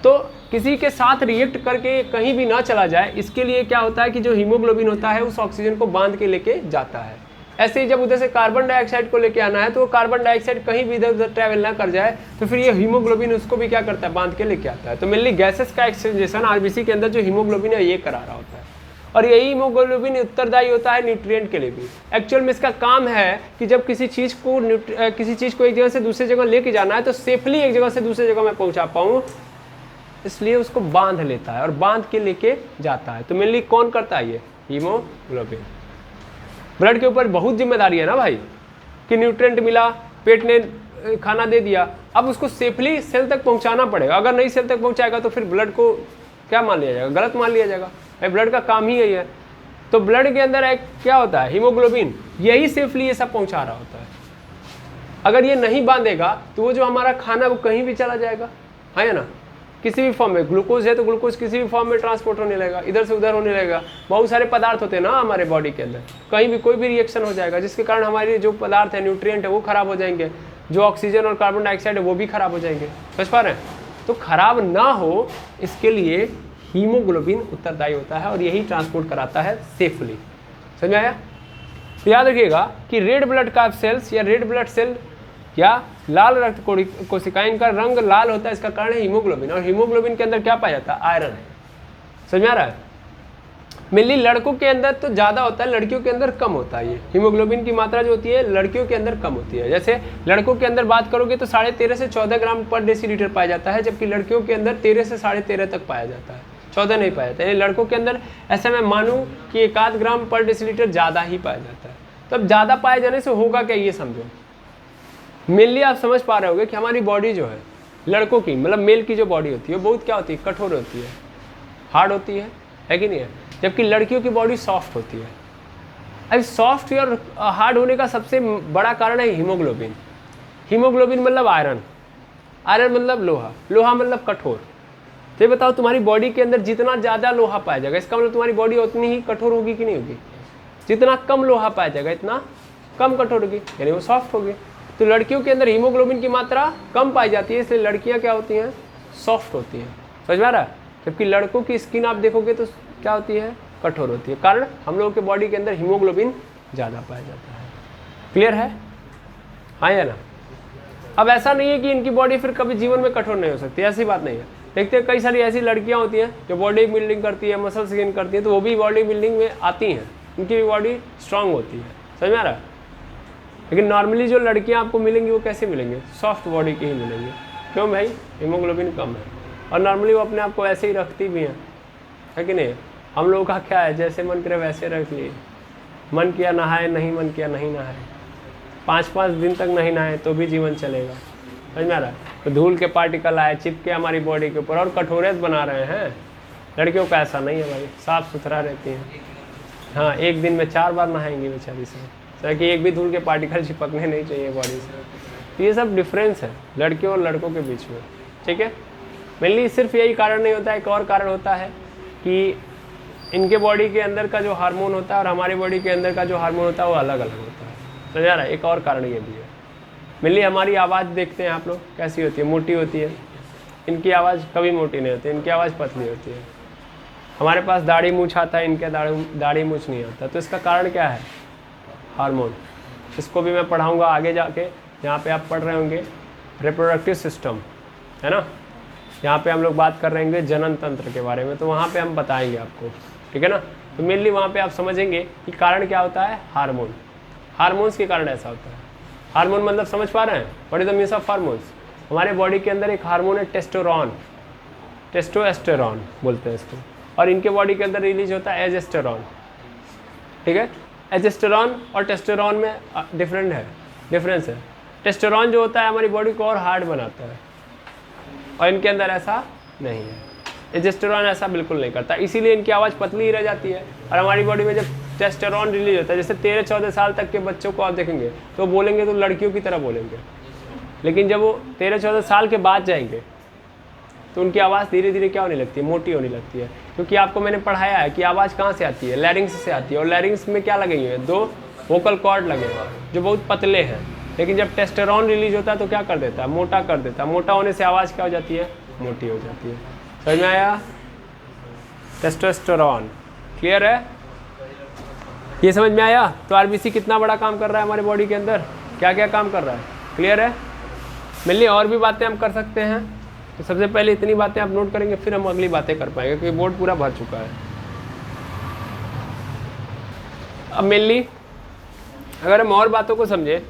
Speaker 1: तो किसी के साथ रिएक्ट करके कहीं भी ना चला जाए, इसके लिए क्या होता है कि जो हीमोग्लोबिन होता है उस ऑक्सीजन को बांध के लेके जाता है। ऐसे ही जब उधर से कार्बन डाइऑक्साइड को लेके आना है तो वो कार्बन डाइऑक्साइड कहीं भी इधर उधर ट्रैवल ना कर जाए, तो फिर ये हीमोग्लोबिन उसको भी क्या करता है? बांध के लेके आता है। तो मेनली गैसेस का एक्सचेंजेशन आरबीसी के अंदर जो हीमोग्लोबिन है ये करा रहा होता है। और यही हीमोग्लोबिन उत्तरदायी होता है न्यूट्रिएंट के लिए भी। एक्चुअल में इसका काम है कि जब किसी चीज़ को एक जगह से दूसरी जगह लेके जाना है तो सेफली एक जगह से दूसरी जगह में पहुंचा पाऊँ, इसलिए उसको बांध लेता है और बांध के लेके जाता है। तो मेनली कौन करता है? ये हीमोग्लोबिन। ब्लड के ऊपर बहुत जिम्मेदारी है ना भाई, कि न्यूट्रिएंट मिला, पेट ने खाना दे दिया, अब उसको सेफली सेल तक पहुंचाना पड़ेगा। अगर नहीं सेल तक पहुंचाएगा तो फिर ब्लड को क्या मान लिया जाएगा? गलत मान लिया जाएगा। ब्लड का काम ही यही है। तो ब्लड के अंदर एक क्या होता है? हीमोग्लोबिन, यही सेफली ये सब पहुंचा रहा होता है। अगर ये नहीं बांधेगा तो वो जो हमारा खाना वो कहीं भी चला जाएगा, है ना? किसी भी फॉर्म में ग्लूकोज है तो ग्लूकोज किसी भी फॉर्म में ट्रांसपोर्ट होने लगेगा, इधर से उधर होने लगेगा। बहुत सारे पदार्थ होते हैं ना हमारे बॉडी के अंदर, कहीं भी कोई भी रिएक्शन हो जाएगा जिसके कारण हमारे जो पदार्थ है, न्यूट्रिएंट है, वो खराब हो जाएंगे, जो ऑक्सीजन और कार्बन डाइऑक्साइड है वो भी खराब हो जाएंगे। समझ पा रहे हैं? तो खराब ना हो इसके लिए हीमोग्लोबिन उत्तरदायी होता है और यही ट्रांसपोर्ट कराता है सेफली। समझ में आया? तो याद रखिएगा कि रेड ब्लड का सेल्स या रेड ब्लड सेल या लाल रक्त कोशिकाएं का रंग लाल होता है, इसका कारण है हीमोग्लोबिन। और हीमोग्लोबिन के अंदर क्या पाया जाता है? आयरन। समझ में आ रहा है? मेनली लड़कों के अंदर तो ज़्यादा होता है, लड़कियों के अंदर कम होता है। ये हीमोग्लोबिन की मात्रा जो होती है लड़कियों के अंदर कम होती है। जैसे लड़कों के अंदर बात करोगे तो 13.5 से 14 ग्राम पर डेसीलीटर पाया जाता है, जबकि लड़कियों के अंदर 13 से 13.5 तक पाया जाता है, 14 नहीं पाया जाता है। लड़कों के अंदर ऐसा मैं मानूँ कि 1 ग्राम पर डेसीलीटर ज़्यादा ही पाया जाता है। तो अब ज़्यादा पाए जाने से होगा क्या, ये समझो। मेनली आप समझ पा रहे होगे कि हमारी बॉडी जो है लड़कों की, मतलब मेल की जो बॉडी होती है वो बहुत क्या होती है? कठोर होती है, हार्ड होती है कि नहीं है? जबकि लड़कियों की बॉडी सॉफ्ट होती है। अब सॉफ्ट और हार्ड होने का सबसे बड़ा कारण है हीमोग्लोबिन। हीमोग्लोबिन मतलब आयरन, आयरन मतलब लोहा, लोहा मतलब कठोर। तो ये बताओ तुम्हारी बॉडी के अंदर जितना ज़्यादा लोहा पाया जाएगा, इसका मतलब तुम्हारी बॉडी उतनी ही कठोर होगी कि नहीं होगी? जितना कम लोहा पाया जाएगा इतना कम कठोर होगी, यानी वो सॉफ्ट होगी। तो लड़कियों के अंदर हीमोग्लोबिन की मात्रा कम पाई जाती है, इसलिए लड़कियां क्या होती हैं? सॉफ्ट होती हैं। समझ में आ रहा है? जबकि लड़कों की स्किन आप देखोगे तो क्या होती है? कठोर होती है। कारण हम लोगों के बॉडी के अंदर हीमोग्लोबिन ज़्यादा पाया जाता है। क्लियर है? हाँ या ना? अब ऐसा नहीं है कि इनकी बॉडी फिर कभी जीवन में कठोर नहीं हो सकती, ऐसी बात नहीं है। देखते हैं कई सारी ऐसी लड़कियाँ होती हैं जो बॉडी बिल्डिंग करती है, मसल्स गेन करती है, तो वो भी बॉडी बिल्डिंग में आती हैं, उनकी भी बॉडी स्ट्रांग होती है। समझ में आ रहा है? लेकिन नॉर्मली जो लड़कियां आपको मिलेंगी वो कैसे मिलेंगे? सॉफ्ट बॉडी की ही मिलेंगी। क्यों भाई? हीमोग्लोबिन कम है और नॉर्मली वो अपने आप को ऐसे ही रखती भी हैं, है कि नहीं? हम लोगों का क्या है, जैसे मन करे वैसे रख लिए, मन किया नहाए, नहीं मन किया नहीं नहाए, 5-5 दिन तक नहीं नहाए तो भी जीवन चलेगा। समझ में आ रहा है? तो धूल के पार्टिकल आए, चिपके हमारी बॉडी के ऊपर और कठोरेस बना रहे हैं। लड़कियों का ऐसा नहीं है भाई, साफ़ सुथरा रहती हैं। हाँ, एक दिन में 4 बार नहाएंगी बेचारी से, ताकि एक भी धूल के पार्टिकल चिपकने नहीं चाहिए बॉडी से। तो ये सब डिफरेंस है लड़कियों और लड़कों के बीच में, ठीक है। मेनली सिर्फ यही कारण नहीं होता है, एक और कारण होता है कि इनके बॉडी के अंदर का जो हार्मोन होता है और हमारी बॉडी के अंदर का जो हार्मोन होता है वो अलग अलग होता है। समझ आ रहा है, एक और कारण ये भी है। मेनली हमारी आवाज़ देखते हैं आप लोग कैसी होती है, मोटी होती है, इनकी आवाज़ कभी मोटी नहीं होती, इनकी आवाज़ पतली होती है। हमारे पास दाढ़ी मूछ आता है, इनके दाढ़ी मूछ नहीं आता। तो इसका कारण क्या है? हार्मोन। इसको भी मैं पढ़ाऊँगा आगे जाके, यहाँ पे आप पढ़ रहे होंगे रिप्रोडक्टिव सिस्टम, है ना। यहाँ पे हम लोग बात कर रहे होंगे जनन तंत्र के बारे में, तो वहाँ पे हम बताएंगे आपको, ठीक है ना। तो मेनली वहाँ पे आप समझेंगे कि कारण क्या होता है, हार्मोन। हार्मोन्स के कारण ऐसा होता है। हार्मोन मतलब समझ पा रहे हैं, what is the means of hormones? हमारे बॉडी के अंदर एक हार्मोन है टेस्टोस्टेरोन, टेस्टोस्टेरोन बोलते हैं इसको, और इनके बॉडी के अंदर रिलीज होता है एजेस्टेरोन, ठीक है। एजेस्टेरोन और टेस्टोस्टेरोन में डिफरेंस है। टेस्टोस्टेरोन जो होता है हमारी बॉडी को और हार्ड बनाता है, और इनके अंदर ऐसा नहीं है। एजेस्टेरोन ऐसा बिल्कुल नहीं करता, इसीलिए इनकी आवाज़ पतली ही रह जाती है। और हमारी बॉडी में जब टेस्टोस्टेरोन रिलीज होता है, जैसे 13-14 साल तक के बच्चों को आप देखेंगे तो बोलेंगे तो लड़कियों की तरह बोलेंगे, लेकिन जब वो 13-14 साल के बाद जाएंगे तो उनकी आवाज़ धीरे धीरे क्या होने लगती है, मोटी होने लगती है। क्योंकि आपको मैंने पढ़ाया है कि आवाज़ कहाँ से आती है, लैरिंग्स से आती है, और लैरिंग्स में क्या लगे हुए हैं, 2 वोकल कॉर्ड लगे हैं जो बहुत पतले हैं। लेकिन जब टेस्टोस्टेरोन रिलीज होता है तो क्या कर देता है, मोटा कर देता है। मोटा होने से आवाज़ क्या हो जाती है, मोटी हो जाती है। समझ में आया? टेस्टोस्टेरोन क्लियर है, ये समझ में आया? तो आरबीसी कितना बड़ा काम कर रहा है हमारे बॉडी के अंदर, क्या क्या काम कर रहा है, क्लियर है। मिलनी और भी बातें हम कर सकते हैं, तो सबसे पहले इतनी बातें आप नोट करेंगे, फिर हम अगली बातें कर पाएंगे, क्योंकि बोर्ड पूरा भर चुका है। अब मेनली अगर हम और बातों को समझे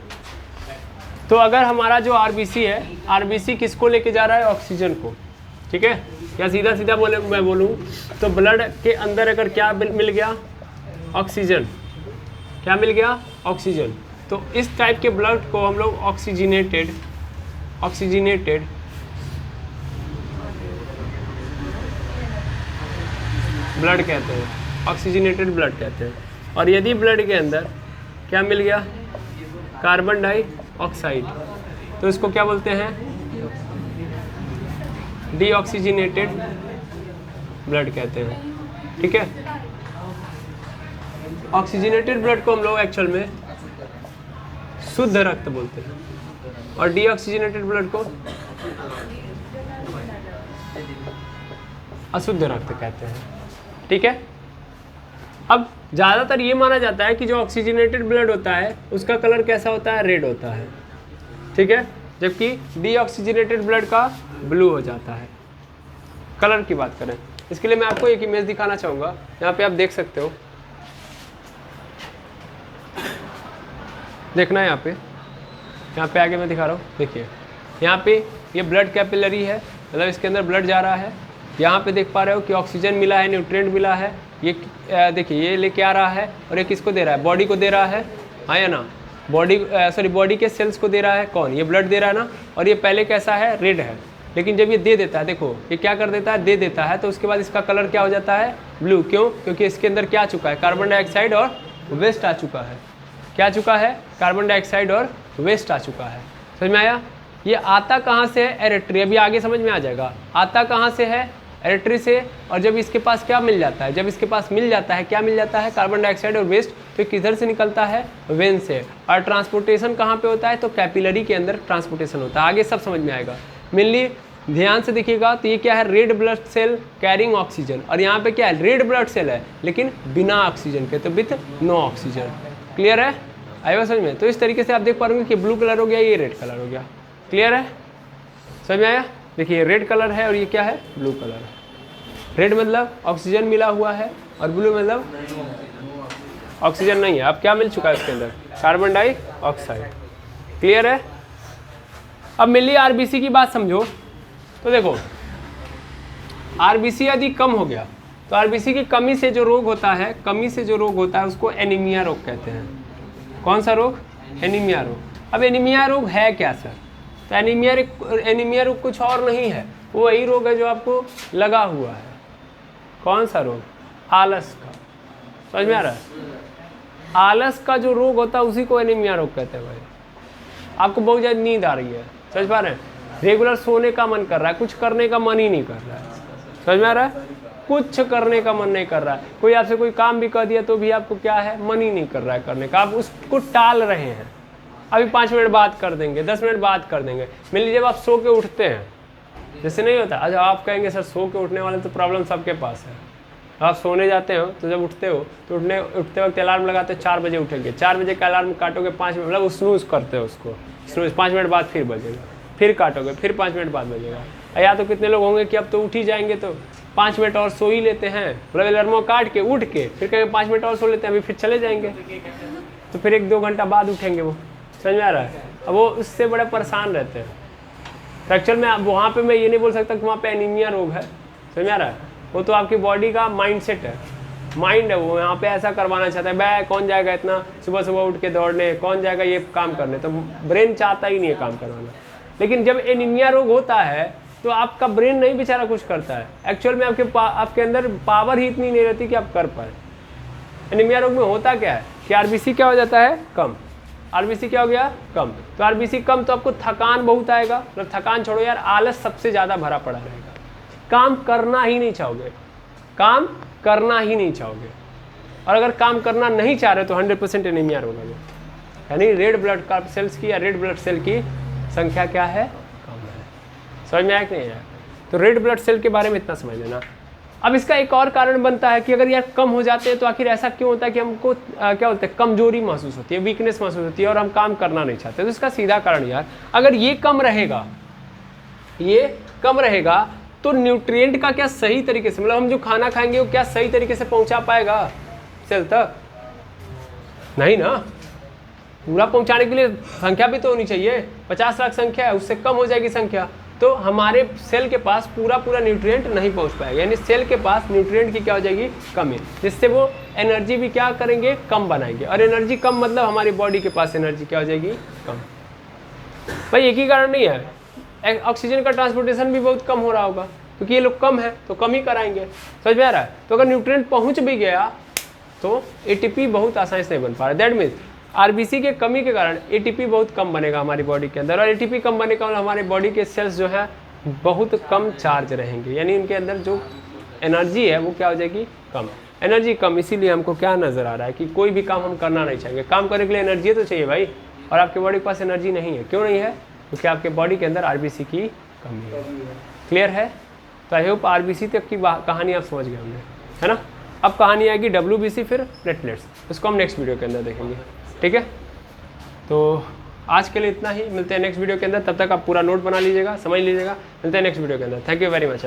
Speaker 1: तो अगर हमारा जो आरबीसी है, आरबीसी किसको लेके जा रहा है, ऑक्सीजन को, ठीक है। या सीधा सीधा मैं बोलूँ तो ब्लड के अंदर अगर क्या मिल गया, ऑक्सीजन, क्या मिल गया, ऑक्सीजन। तो इस टाइप के ब्लड को हम लोग ऑक्सीजनेटेड ब्लड कहते हैं, ऑक्सीजनेटेड ब्लड कहते हैं। और यदि ब्लड के अंदर क्या मिल गया, कार्बन डाइऑक्साइड, तो इसको क्या बोलते हैं, डीऑक्सीजनेटेड ब्लड कहते हैं, ठीक है। ऑक्सीजनेटेड ब्लड को हम लोग एक्चुअल में शुद्ध रक्त बोलते हैं, और डीऑक्सीजनेटेड ब्लड को अशुद्ध रक्त कहते हैं, ठीक है। अब ज़्यादातर ये माना जाता है कि जो ऑक्सीजनेटेड ब्लड होता है उसका कलर कैसा होता है, रेड होता है, ठीक है, जबकि डीऑक्सीजनेटेड ब्लड का ब्लू हो जाता है। कलर की बात करें, इसके लिए मैं आपको एक इमेज दिखाना चाहूँगा, यहाँ पे आप देख सकते हो, देखना है यहाँ पे आगे मैं दिखा रहा हूँ। देखिए यहाँ पे ये ब्लड कैपिलरी है, मतलब इसके अंदर ब्लड जा रहा है। यहाँ पे देख पा रहे हो कि ऑक्सीजन मिला है, न्यूट्रिएंट मिला है। ये देखिए ये लेके आ रहा है, और ये किसको दे रहा है, बॉडी को दे रहा है, हाँ या ना, बॉडी के सेल्स को दे रहा है, कौन, ये ब्लड दे रहा है ना। और ये पहले कैसा है, रेड है, लेकिन जब ये दे देता है, देखो ये क्या कर देता है, दे देता है, तो उसके बाद इसका कलर क्या हो जाता है, ब्लू। क्यों? क्योंकि इसके अंदर क्या आ चुका है, कार्बन डाइऑक्साइड और वेस्ट आ चुका है। क्या आ चुका है, कार्बन डाइऑक्साइड और वेस्ट आ चुका है। समझ में आया? ये आता कहाँ से है, एरेट्री, अभी आगे समझ में आ जाएगा। आता कहाँ से है, एरेट्री से। और जब इसके पास क्या मिल जाता है, जब इसके पास मिल जाता है, क्या मिल जाता है, कार्बन डाइऑक्साइड और वेस्ट, तो किधर से निकलता है, वेन से। और ट्रांसपोर्टेशन कहाँ पे होता है, तो कैपिलरी के अंदर ट्रांसपोर्टेशन होता है। आगे सब समझ में आएगा। मेनली ध्यान से देखिएगा, तो ये क्या है, red blood cell carrying oxygen, और यहाँ पे क्या है, रेड ब्लड सेल है लेकिन बिना ऑक्सीजन के, तो विथ नो ऑक्सीजन। क्लियर है, आएगा समझ में? तो इस तरीके से आप देख पा रहे कि ब्लू कलर हो गया, ये रेड कलर हो गया। क्लियर है, समझ में आया? देखिए रेड कलर है और ये क्या है, ब्लू कलर है। रेड मतलब ऑक्सीजन मिला हुआ है, और ब्लू मतलब ऑक्सीजन नहीं है। अब क्या मिल चुका है इसके अंदर, कार्बन डाइऑक्साइड। क्लियर है? अब मिली आरबीसी की बात समझो, तो देखो आरबीसी यदि कम हो गया तो आरबीसी की कमी से जो रोग होता है, उसको एनीमिया रोग कहते हैं। कौन सा रोग, एनीमिया रोग। अब एनीमिया रोग है क्या सर, तो एनीमिया रोग कुछ और नहीं है, वो वही रोग है जो आपको लगा हुआ है। कौन सा रोग, आलस का। समझ में आ रहा है? आलस का जो रोग होता है उसी को एनीमिया रोग कहते हैं भाई। आपको बहुत ज़्यादा नींद आ रही है, समझ पा रहे हैं, रेगुलर सोने का मन कर रहा है, कुछ करने का मन ही नहीं कर रहा है, समझ में आ रहा है, कुछ करने का मन नहीं कर रहा है, कोई आपसे कोई काम भी कर दिया तो भी आपको क्या है, मन ही नहीं कर रहा है करने का, आप उसको टाल रहे हैं, अभी 5 मिनट बाद कर देंगे, 10 मिनट बाद कर देंगे। मान लीजिए जब आप सो के उठते हैं, जैसे नहीं होता, अच्छा आप कहेंगे सर सो के उठने वाले तो प्रॉब्लम सबके पास है, आप सोने जाते हो तो जब उठते हो तो उठते वक्त अलार्म लगाते हो 4 बजे उठेंगे, 4 बजे का अलार्म काटोगे 5 मिनट, मतलब स्नूज करते हो उसको, स्नूज 5 मिनट बाद फिर बजेगा, फिर काटोगे, फिर 5 मिनट बाद बजेगा। या तो कितने लोग होंगे कि अब तो उठ ही जाएंगे तो 5 मिनट और सो ही लेते हैं, मतलब अलार्म काट के उठ के फिर कहेंगे 5 मिनट और सो लेते हैं, अभी फिर चले जाएंगे, तो फिर 1-2 घंटा बाद उठेंगे, वो समझ में आ रहा है। अब वो उससे बड़े परेशान रहते हैं। तो एक्चुअल में वहाँ पे मैं ये नहीं बोल सकता कि वहाँ पे एनीमिया रोग है, समझ में आ रहा है, वो तो आपकी बॉडी का माइंडसेट है, माइंड है वो, यहाँ पे ऐसा करवाना चाहता है, भाई कौन जाएगा इतना सुबह सुबह उठ के दौड़ने, कौन जाएगा ये काम करने, तो ब्रेन चाहता ही नहीं है काम करवाना। लेकिन जब एनीमिया रोग होता है तो आपका ब्रेन नहीं बेचारा कुछ करता है, एक्चुअल में आपके अंदर पावर ही इतनी नहीं रहती कि आप कर पाए। एनीमिया रोग में होता क्या है कि आरबीसी क्या हो जाता है, कम, आरबीसी क्या हो गया, कम, तो आरबीसी कम तो आपको थकान बहुत आएगा, मतलब थकान छोड़ो यार, आलस सबसे ज़्यादा भरा पड़ा रहेगा, काम करना ही नहीं चाहोगे, काम करना ही नहीं चाहोगे, और अगर काम करना नहीं चाह रहे तो 100% एनीमिया रोग है, यानी रेड ब्लड कार्प सेल्स की या रेड ब्लड सेल की संख्या क्या है, कम है। समझ में आया कि नहीं आया? तो रेड ब्लड सेल के बारे में इतना समझ लेना। अब इसका एक और कारण बनता है कि अगर यार कम हो जाते हैं तो आखिर ऐसा क्यों होता है कि हमको क्या बोलते हैं, कमजोरी महसूस होती है, वीकनेस महसूस होती है और हम काम करना नहीं चाहते। तो इसका सीधा कारण यार, अगर ये कम रहेगा, ये कम रहेगा तो न्यूट्रिएंट का क्या सही तरीके से, मतलब हम जो खाना खाएंगे वो क्या सही तरीके से पहुंचा पाएगा सेल तक, नहीं ना। पूरा पहुंचाने के लिए संख्या भी तो होनी चाहिए, 50 लाख संख्या है, उससे कम हो जाएगी संख्या तो हमारे सेल के पास पूरा न्यूट्रिएंट नहीं पहुंच पाएगा, यानी सेल के पास न्यूट्रिएंट की क्या हो जाएगी, कमी, जिससे वो एनर्जी भी क्या करेंगे, कम बनाएंगे, और एनर्जी कम मतलब हमारी बॉडी के पास एनर्जी क्या हो जाएगी, कम। भाई एक ही कारण नहीं है, ऑक्सीजन का ट्रांसपोर्टेशन भी बहुत कम हो रहा होगा क्योंकि ये लोग कम है तो कम ही कराएंगे, समझ में आ रहा है। तो अगर न्यूट्रिएंट पहुंच भी गया तो एटीपी बहुत आसानी से नहीं बन पा रहा, दैट मीन्स आरबीसी के कमी के कारण एटीपी बहुत कम बनेगा हमारी बॉडी के अंदर, और एटीपी कम बने का हमारे बॉडी के सेल्स जो है बहुत कम चार्ज रहेंगे, यानी इनके अंदर जो एनर्जी है वो क्या हो जाएगी, कम, एनर्जी कम। इसीलिए हमको क्या नज़र आ रहा है कि कोई भी काम हम करना नहीं चाहेंगे, काम करने के लिए एनर्जी तो चाहिए भाई, और आपके बॉडी के पास एनर्जी नहीं है। क्यों नहीं है? क्योंकि आपके बॉडी के अंदर आरबीसी की कमी है। क्लियर है? तो आई होप आरबीसी तक की कहानी आप समझ गए होंगे, है ना। अब कहानी आएगी डब्ल्यूबीसी फिर प्लेटलेट्स, इसको हम नेक्स्ट वीडियो के अंदर देखेंगे, ठीक है। तो आज के लिए इतना ही, मिलते हैं नेक्स्ट वीडियो के अंदर, तब तक आप पूरा नोट बना लीजिएगा, समझ लीजिएगा, मिलते हैं नेक्स्ट वीडियो के अंदर। Thank you very much.